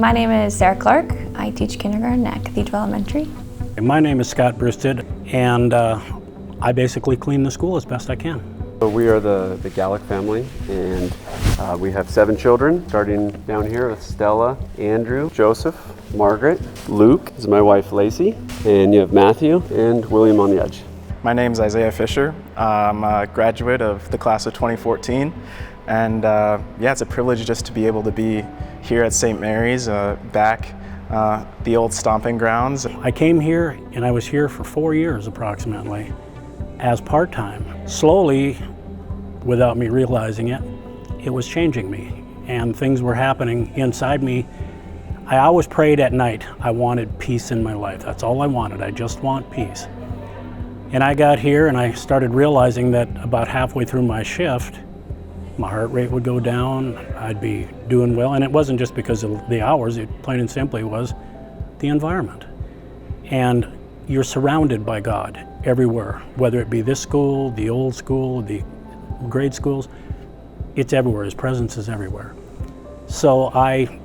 My name is Sarah Clark. I teach kindergarten at Cathedral Elementary. My name is Scott Brewsted, and I basically clean the school as best I can. So we are the Gallick family, and we have 7 children, starting down here with Stella, Andrew, Joseph, Margaret, Luke is my wife Lacey, and you have Matthew and William on the edge. My name is Isaiah Fisher. I'm a graduate of the class of 2014, and it's a privilege just to be able to be here at St. Mary's, back the old stomping grounds. I came here, and I was here for 4 years approximately as part-time. Slowly, without me realizing it, it was changing me, and things were happening inside me. I always prayed at night. I wanted peace in my life. That's all I wanted. I just want peace. And I got here and I started realizing that about halfway through my shift, my heart rate would go down, I'd be doing well, and it wasn't just because of the hours, it plain and simply was the environment. And you're surrounded by God everywhere, whether it be this school, the old school, the grade schools, it's everywhere. His presence is everywhere. So I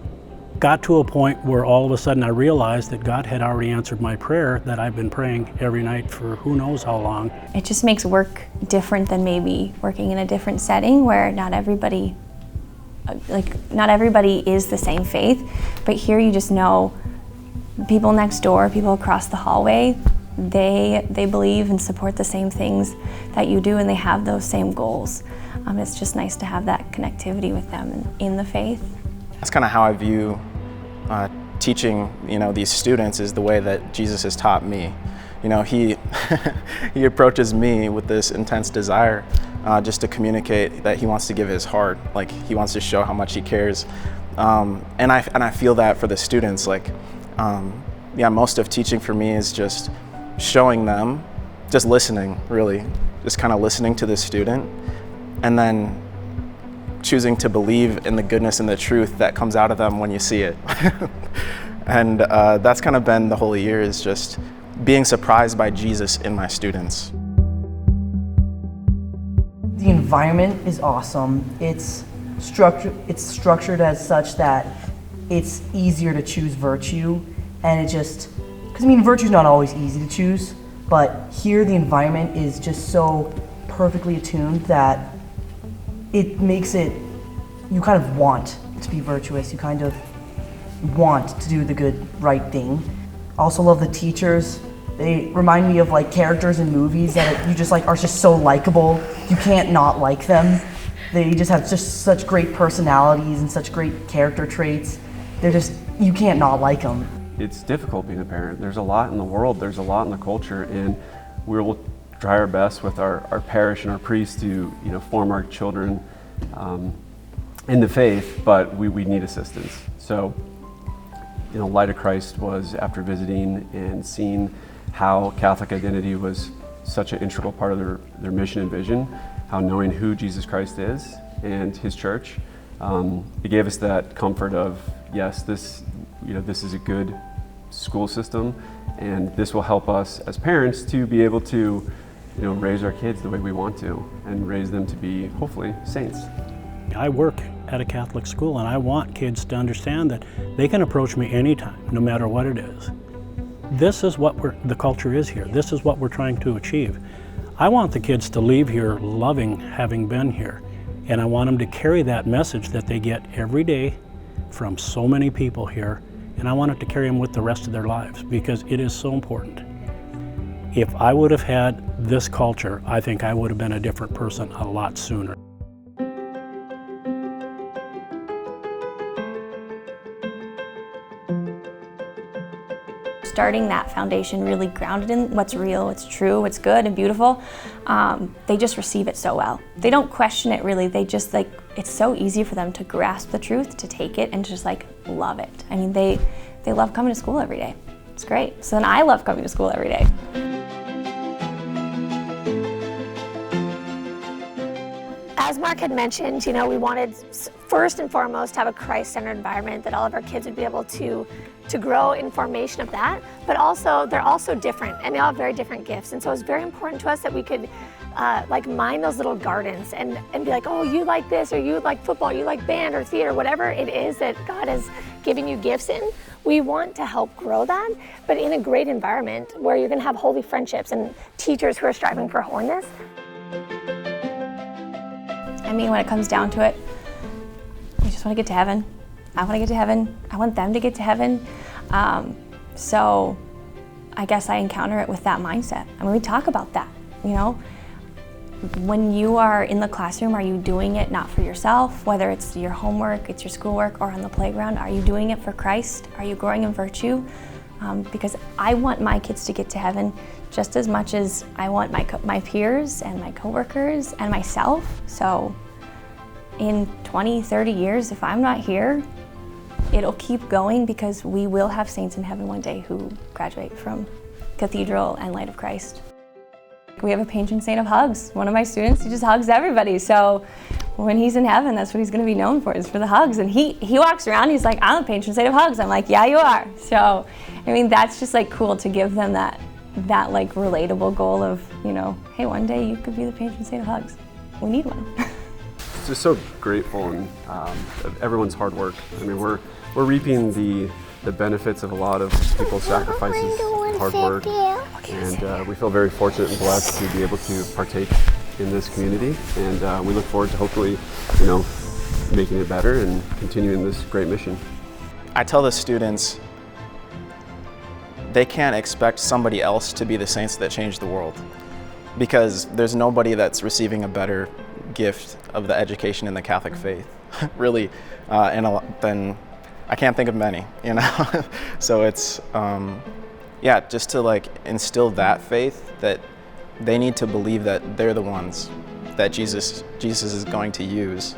got to a point where all of a sudden I realized that God had already answered my prayer that I've been praying every night for who knows how long. It just makes work different than maybe working in a different setting where not everybody is the same faith, but here you just know people next door, people across the hallway, they believe and support the same things that you do, and they have those same goals. It's just nice to have that connectivity with them in the faith. That's kind of how I view teaching, these students, is the way that Jesus has taught me. He he approaches me with this intense desire just to communicate that he wants to give his heart, like he wants to show how much he cares, and I feel that for the students. Most of teaching for me is just showing them, just listening, really, just kind of listening to the student, and then choosing to believe in the goodness and the truth that comes out of them when you see it. And that's kind of been the whole year, is just being surprised by Jesus in my students. The environment is awesome. It's structured as such that it's easier to choose virtue, and because virtue's not always easy to choose, but here the environment is just so perfectly attuned that it makes it, you kind of want to be virtuous, you kind of want to do the good, right thing. I also love the teachers. They remind me of characters in movies that you just are just so likable. You can't not like them. They just have just such great personalities and such great character traits. You can't not like them. It's difficult being a parent. There's a lot in the world, there's a lot in the culture, and we will try our best with our parish and our priests to form our children in the faith, but we need assistance. So, Light of Christ was, after visiting and seeing how Catholic identity was such an integral part of their mission and vision, how knowing who Jesus Christ is and his church, it gave us that comfort of, yes, this is a good school system, and this will help us as parents to be able to raise our kids the way we want to, and raise them to be, hopefully, saints. I work at a Catholic school, and I want kids to understand that they can approach me anytime, no matter what it is. This is what the culture is here. This is what we're trying to achieve. I want the kids to leave here loving having been here, and I want them to carry that message that they get every day from so many people here, and I want it to carry them with the rest of their lives, because it is so important. If I would have had this culture, I think I would have been a different person a lot sooner. Starting that foundation really grounded in what's real, what's true, what's good and beautiful, they just receive it so well. They don't question it really, they just it's so easy for them to grasp the truth, to take it, and just love it. I mean, they love coming to school every day. It's great. So then I love coming to school every day. As Mark had mentioned, we wanted first and foremost to have a Christ-centered environment that all of our kids would be able to grow in formation of that, but also they're also different, and they all have very different gifts. And so it's very important to us that we could mind those little gardens and be like, oh, you like this, or you like football, you like band or theater, whatever it is that God has giving you gifts in. We want to help grow that, but in a great environment where you're going to have holy friendships and teachers who are striving for holiness. I mean, when it comes down to it, we just want to get to heaven. I want to get to heaven. I want them to get to heaven. So I guess I encounter it with that mindset. I mean, we talk about that, you know. When you are in the classroom, are you doing it not for yourself, whether it's your homework, it's your schoolwork, or on the playground? Are you doing it for Christ? Are you growing in virtue? Because I want my kids to get to heaven just as much as I want my peers and my coworkers and myself. So in 20, 30 years, if I'm not here, it'll keep going, because we will have saints in heaven one day who graduate from Cathedral and Light of Christ. We have a patron saint of hugs. One of my students, he just hugs everybody. So when he's in heaven, that's what he's going to be known for, is for the hugs. And he walks around, he's like, I'm a patron saint of hugs. I'm like, yeah, you are. So, I mean, that's just like cool to give them that like relatable goal of, you know, hey, one day you could be the patron saint of hugs. We need one. Just so grateful and of everyone's hard work. I mean, we're reaping the benefits of a lot of people's sacrifices, hard work, and we feel very fortunate and blessed to be able to partake in this community. And we look forward to hopefully, you know, making it better and continuing this great mission. I tell the students they can't expect somebody else to be the saints that change the world, because there's nobody that's receiving a better gift of the education in the Catholic faith, really, than I can't think of many, you know. So it's yeah, just to like instill that faith that they need to believe that they're the ones that Jesus is going to use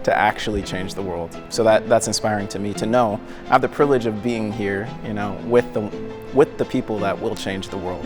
to actually change the world. So that's inspiring to me to know I have the privilege of being here, you know, with the people that will change the world.